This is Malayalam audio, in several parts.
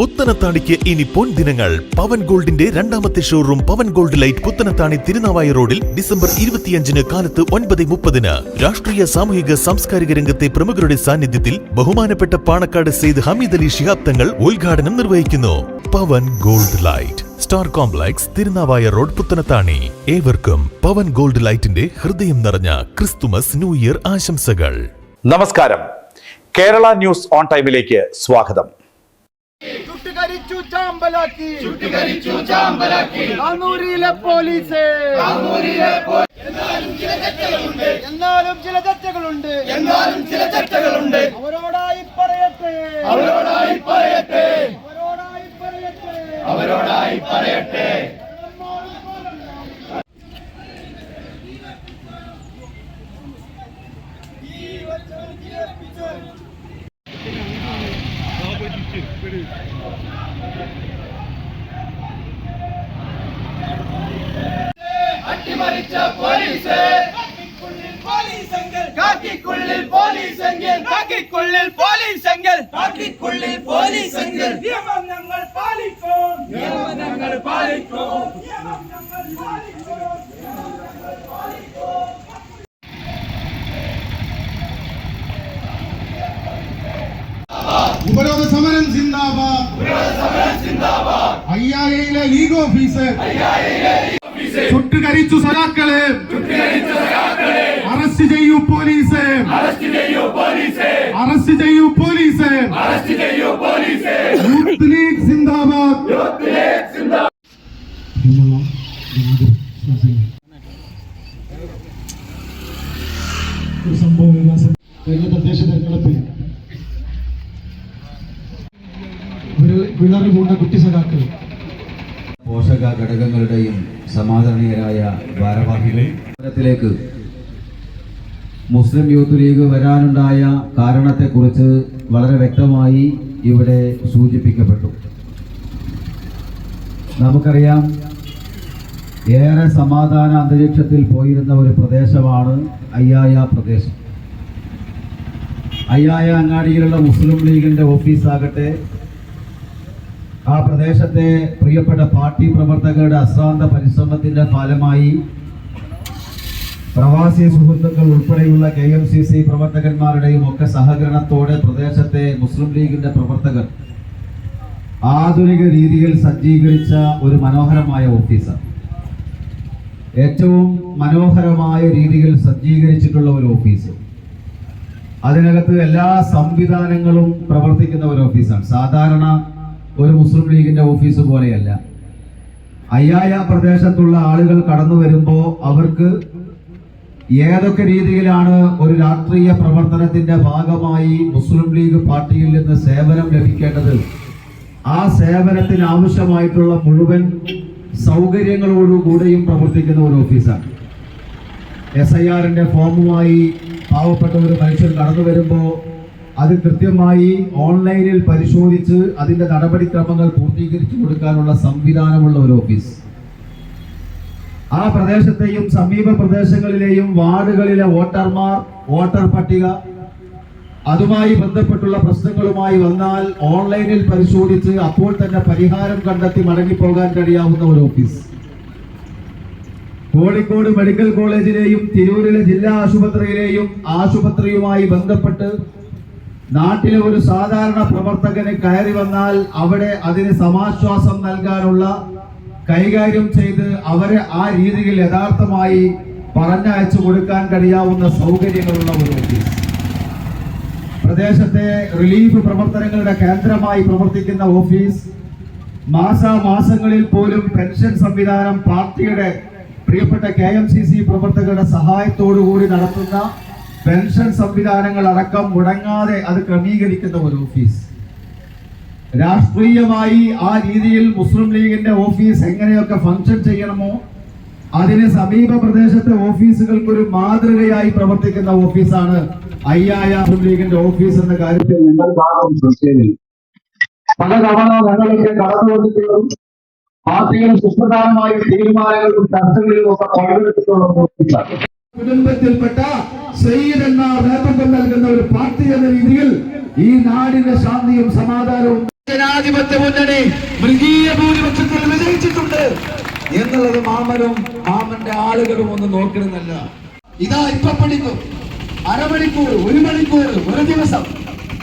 പുത്തനത്താണിക്ക് ഇനി പൊൻദിനങ്ങൾ. പവൻ ഗോൾഡിന്റെ രണ്ടാമത്തെ ഷോറൂം പവൻ ഗോൾഡ് ലൈറ്റ് പുത്തനത്താണി തിരുനാവായ റോഡിൽ ഡിസംബർ 25 കാലത്ത് 9:30. രാഷ്ട്രീയ സാമൂഹിക സാംസ്കാരിക രംഗത്തെ പ്രമുഖരുടെ സാന്നിധ്യത്തിൽ ബഹുമാനപ്പെട്ട പാണക്കാട് സെയ്ദ് ഹമീദ് അലി ശിഹാബ് തങ്ങൾ ഉദ്ഘാടനം നിർവഹിക്കുന്നു. Pavan gold light, star complex, Thirunavaya road, Puthanathani. ഏവർക്കും പവൻ ഗോൾഡ് ലൈറ്റിന്റെ ഹൃദയം നിറഞ്ഞ ക്രിസ്തുമസ് ന്യൂ ഇയർ ആശംസകൾ. നമസ്കാരം. കേരള ന്യൂസ് ഓൺ ടൈമിലേക്ക് സ്വാഗതം. കണ്ണൂരിലെ പോലീസ് എന്നാലും ചില തെറ്റുകളുണ്ട് അവരോടായി പറയട്ടെ അട്ടിമറിച്ച പോലീസ് കാക്കിക്കുള്ളിൽ പോലീസെങ്കിൽ നിയമം ഞങ്ങൾ പാലിക്കും. ഉപരോധ സമരം സിന്ദാബാദ്. അയ്യായിലെ ലീഗ് ഓഫീസ് ചുട്ടുകരിച്ചു സഖാക്കളെ, അറസ്റ്റ് ചെയ്യൂ പോലീസ്, യൂത്ത് ലീഗ് സിന്ദാബാദ്. സംഭവ വികാസം കേരള തദ്ദേശ തെരഞ്ഞെടുപ്പിൽ വിളറി പൂണ്ട കുട്ടി സഖാക്കൾ, പോഷക ഘടകങ്ങളുടെയും സമാദരണീയരായ ഭാരവാഹികളിലേക്ക് മുസ്ലിം യൂത്ത് ലീഗ് വരാനുണ്ടായ കാരണത്തെക്കുറിച്ച് വളരെ വ്യക്തമായി ഇവിടെ സൂചിപ്പിക്കപ്പെട്ടു. നമുക്കറിയാം, ഏറെ സമാധാന അന്തരീക്ഷത്തിൽ പോയിരുന്ന ഒരു പ്രദേശമാണ് അയ്യായ പ്രദേശം. അയ്യായ അങ്ങാടിയിലുള്ള മുസ്ലിം ലീഗിൻ്റെ ഓഫീസാകട്ടെ, ആ പ്രദേശത്തെ പ്രിയപ്പെട്ട പാർട്ടി പ്രവർത്തകരുടെ അശ്രാന്ത പരിശ്രമത്തിന്റെ ഫലമായി പ്രവാസി സുഹൃത്തുക്കൾ ഉൾപ്പെടെയുള്ള KMCC പ്രവർത്തകന്മാരുടെയും ഒക്കെ സഹകരണത്തോടെ പ്രദേശത്തെ മുസ്ലിം ലീഗിന്റെ പ്രവർത്തകർ ആധുനിക രീതിയിൽ സജ്ജീകരിച്ച ഒരു മനോഹരമായ ഓഫീസാണ്. ഏറ്റവും മനോഹരമായ രീതിയിൽ സജ്ജീകരിച്ചിട്ടുള്ള ഒരു ഓഫീസ്. അതിനകത്ത് എല്ലാ സംവിധാനങ്ങളും പ്രവർത്തിക്കുന്ന ഒരു ഓഫീസാണ്. സാധാരണ ഒരു മുസ്ലിം ലീഗിന്റെ ഓഫീസ് പോലെയല്ല. അയ്യായ പ്രദേശത്തുള്ള ആളുകൾ കടന്നു വരുമ്പോൾ അവർക്ക് ഏതൊക്കെ രീതിയിലാണ് ഒരു രാഷ്ട്രീയ പ്രവർത്തനത്തിന്റെ ഭാഗമായി മുസ്ലിം ലീഗ് പാർട്ടിയിൽ നിന്ന് സേവനം ലഭിക്കേണ്ടത്, ആ സേവനത്തിന് ആവശ്യമായിട്ടുള്ള മുഴുവൻ സൗകര്യങ്ങളോടുകൂടെയും പ്രവർത്തിക്കുന്ന ഒരു ഓഫീസാണ്. SIRന്റെ ഫോമുമായി പാവപ്പെട്ട ഒരു മനുഷ്യൻ കടന്നു വരുമ്പോൾ അത് കൃത്യമായി ഓൺലൈനിൽ പരിശോധിച്ച് അതിന്റെ നടപടിക്രമങ്ങൾ പൂർത്തീകരിച്ചു കൊടുക്കാനുള്ള സംവിധാനമുള്ള ഒരു ഓഫീസ്. ആ പ്രദേശത്തെയും സമീപ പ്രദേശങ്ങളിലെയും വാർഡുകളിലെ വോട്ടർമാർ, വോട്ടർ പട്ടിക, അതുമായി ബന്ധപ്പെട്ടുള്ള പ്രശ്നങ്ങളുമായി വന്നാൽ ഓൺലൈനിൽ പരിശോധിച്ച് അപ്പോൾ തന്നെ പരിഹാരം കണ്ടെത്തി മടങ്ങിപ്പോകാൻ കഴിയാവുന്ന ഒരു ഓഫീസ്. കോഴിക്കോട് മെഡിക്കൽ കോളേജിലെയും തിരൂരിലെ ജില്ലാ ആശുപത്രിയിലെയും ആശുപത്രിയുമായി ബന്ധപ്പെട്ട് നാട്ടിലെ ഒരു സാധാരണ പ്രവർത്തകന് കയറി വന്നാൽ അവിടെ അതിന് സമാശ്വാസം നൽകാനുള്ള, കൈകാര്യം ചെയ്ത് അവരെ ആ രീതിയിൽ യഥാർത്ഥമായി പറഞ്ഞയച്ചു കൊടുക്കാൻ കഴിയാവുന്ന സൗകര്യങ്ങളുള്ള ഒരു ഓഫീസ്. പ്രദേശത്തെ റിലീഫ് പ്രവർത്തനങ്ങളുടെ കേന്ദ്രമായി പ്രവർത്തിക്കുന്ന ഓഫീസ്. മാസാമാസങ്ങളിൽ പോലും പെൻഷൻ സംവിധാനം പാർട്ടിയുടെ പ്രിയപ്പെട്ട KMCC പ്രവർത്തകരുടെ സഹായത്തോടുകൂടി നടത്തുന്ന പെൻഷൻ സംവിധാനങ്ങൾ അടക്കം മുടങ്ങാതെ അത് ക്രമീകരിക്കുന്ന ഒരു ഓഫീസ്. രാഷ്ട്രീയമായി ആ രീതിയിൽ മുസ്ലിം ലീഗിന്റെ ഓഫീസ് എങ്ങനെയൊക്കെ ഫംഗ്ഷൻ ചെയ്യണമോ അതിന് സമീപ പ്രദേശത്തെ ഓഫീസുകൾക്കൊരു മാതൃകയായി പ്രവർത്തിക്കുന്ന ഓഫീസാണ് അയ്യായ മുസ്ലിം ലീഗിന്റെ ഓഫീസ് എന്ന കാര്യത്തിൽ ഞങ്ങൾക്ക് സംശയമില്ല. പലതവണ ഞങ്ങളൊക്കെ കടന്നുവന്നിട്ടുള്ളതും പാർട്ടികളും സുപ്രധാനമായ തീരുമാനങ്ങൾക്കും ചർച്ചകളിലും ഒക്കെ പങ്കെടുത്തിട്ടുള്ള ഓഫീസാണ്. കുടുംബത്തിൽപ്പെട്ട സയ്യിദ് എന്ന നേതൃത്വം നൽകുന്ന ഒരു പാർട്ടി എന്ന രീതിയിൽ ഈ നാടിന്റെ ശാന്തിയും സമാധാനവും ജനാധിപത്യ മുന്നണി മൃഗീയ ഭൂരിപക്ഷത്തിൽ വിജയിച്ചിട്ടുണ്ട് എന്നുള്ളത് മാമന്റെ ആളുകളും ഒന്ന് നോക്കണമെന്നല്ല. ഇതാ ഇപ്പൊ പഠിക്കും, അരമണിക്കൂർ, ഒരു മണിക്കൂർ, ഒരു ദിവസം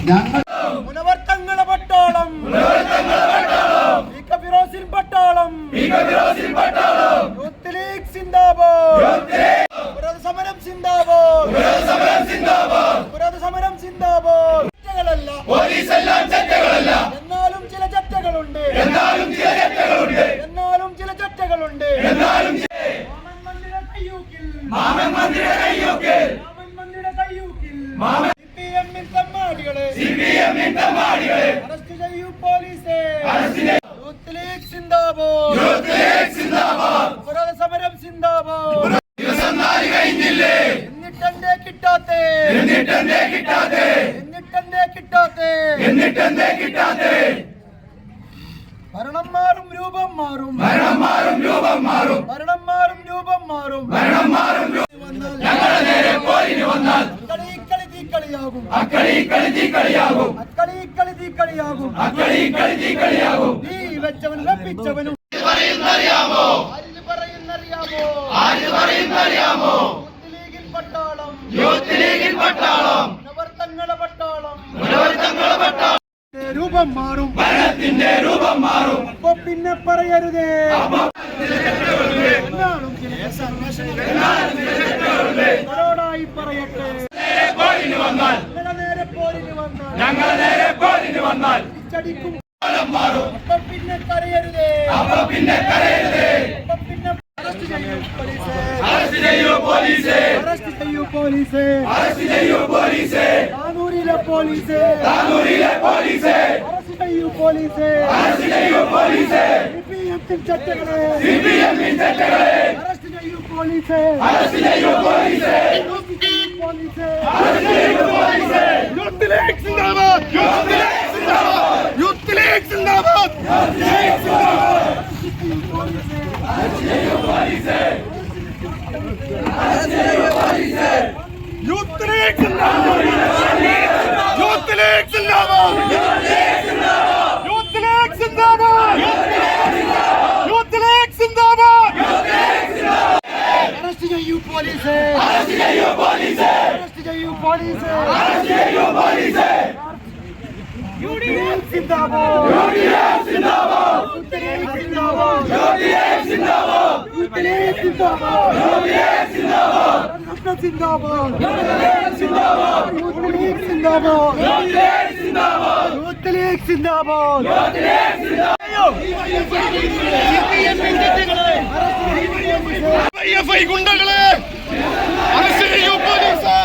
ഞങ്ങൾ മുനവർത്തങ്ങളെ പട്ടാളം ഫിറോസിൻ പട്ടാളം യൂത്ത് ലീഗ് സിന്ദാബാദ് വിരോധ സമരം സിന്ദാബാദ് വിരോധ സമരം സിന്ദാബാദ് എന്നാലും ചില ചട്ടകളുണ്ട് മാമൻ മന്ത്രിയുടെ കയ്യൂക്കിൽ CPM-ൻ തമ്മാടികളെ അറസ്റ്റ് ചെയ്യൂ പോലീസേ യൂത്ത് ലീഗ് സിന്ദാബാദ് വിരോധ സമരം സിന്ദാബാദ് ദിവസം 4 കഴിഞ്ഞില്ലേ എന്നിട്ടെന്തേ കിട്ടാത്തെ ഭരണം മാറും രൂപം മാറും ഞങ്ങളുടെ നേരെ പോരിന് വന്നാൽ അക്കളി തീക്കളിയാകും നീ വെച്ചവൻ വെപ്പിച്ചവനും ആര് പറയുന്നറിയാമോ യൂത്ത് ലീഗിൻ പട്ടാളം മുനവർത്തങ്ങളെ പട്ടാളം രൂപം മാറും, ഭരണത്തിന്റെ രൂപം മാറും. അപ്പൊ പിന്നെ പറയരുതേ ോടായി പറയട്ടെ ഞങ്ങളെ നേരെ പോരിന് വന്നാൽ ചടിക്കും മാറും. അപ്പൊ പിന്നെ കരയരുതേ അപ്പൊ പിന്നെ അറസ്റ്റ് ചെയ്യൂ പോലീസേ താനൂരിലെ പോലീസേ അറസ്റ്റ് ചെയ്യൂ പോലീസേ CPM-ൻ ചട്ടകളെ അറസ്റ്റ് ചെയ്യൂ പോലീസേ യൂത്ത് ലീഗ് സിന്ദാബാദ് യൂത്ത് ലീഗ് സിന്ദാബാദ് അറസ്റ്റ് ചെയ്യൂ പോലീസേ UDF സിന്ദാബാദ് ഗുണ്ടകളെ അറസ്റ്റ് ചെയ്യൂ പോലീസ്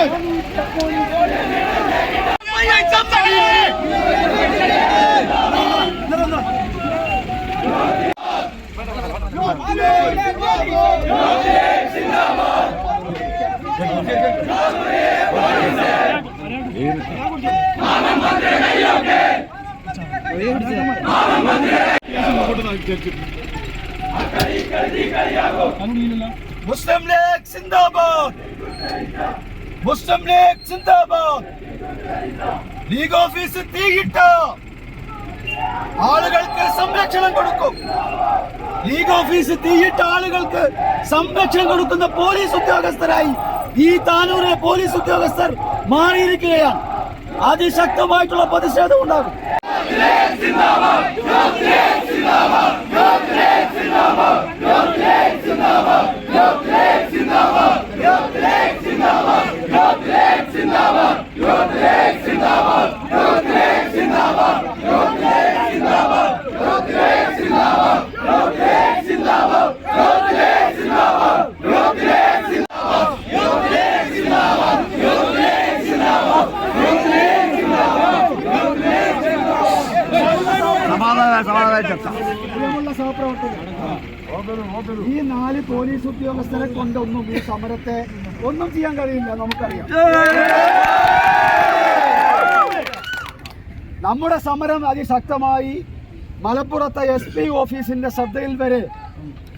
മുസ്ലിം ലീഗ് സിന്ദാബാദ് ലീഗ് ഓഫീസ് തീയിട്ട ആളുകൾക്ക് സംരക്ഷണം കൊടുക്കും. ലീഗ് ഓഫീസ് തീയിട്ട ആളുകൾക്ക് സംരക്ഷണം കൊടുക്കുന്ന പോലീസ് ഉദ്യോഗസ്ഥരായി ഈ താനൂരിലെ പോലീസ് ഉദ്യോഗസ്ഥർ മാറിയിരിക്കുകയാണ്. അതിശക്തമായിട്ടുള്ള പ്രതിഷേധം ഉണ്ടാകും. പ്രിയമുള്ള സഹപ്രവർത്തകർ, ഈ 4 പോലീസ് ഉദ്യോഗസ്ഥരെ കൊണ്ടൊന്നും ഈ സമരത്തെ ഒന്നും ചെയ്യാൻ കഴിയില്ല. നമുക്കറിയാം നമ്മുടെ സമരം അതിശക്തമായി മലപ്പുറത്തെ SP ഓഫീസിന്റെ ശ്രദ്ധയിൽ വരെ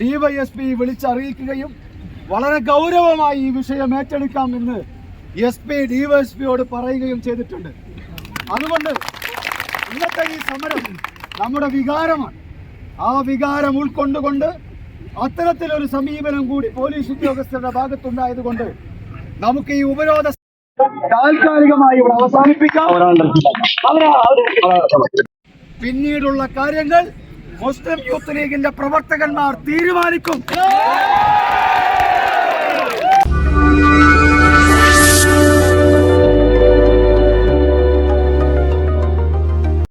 DYSP വിളിച്ചറിയിക്കുകയും വളരെ ഗൗരവമായി ഈ വിഷയം ഏറ്റെടുക്കാമെന്ന് SP DYSPയോട് പറയുകയും ചെയ്തിട്ടുണ്ട്. അതുകൊണ്ട് ഇന്നത്തെ ഈ സമരം നമ്മുടെ വികാരമാണ്. ആ വികാരം ഉൾക്കൊണ്ടുകൊണ്ട് അത്തരത്തിലൊരു സമീപനം കൂടി പോലീസ് ഉദ്യോഗസ്ഥരുടെ ഭാഗത്തുണ്ടായതുകൊണ്ട് നമുക്ക് ഈ ഉപരോധ താൽക്കാലികമായി ഇവിടെ അവസാനിപ്പിക്കാം. പിന്നീടുള്ള കാര്യങ്ങൾ മുസ്ലിം യൂത്ത് ലീഗിന്റെ പ്രവർത്തകന്മാർ തീരുമാനിക്കും.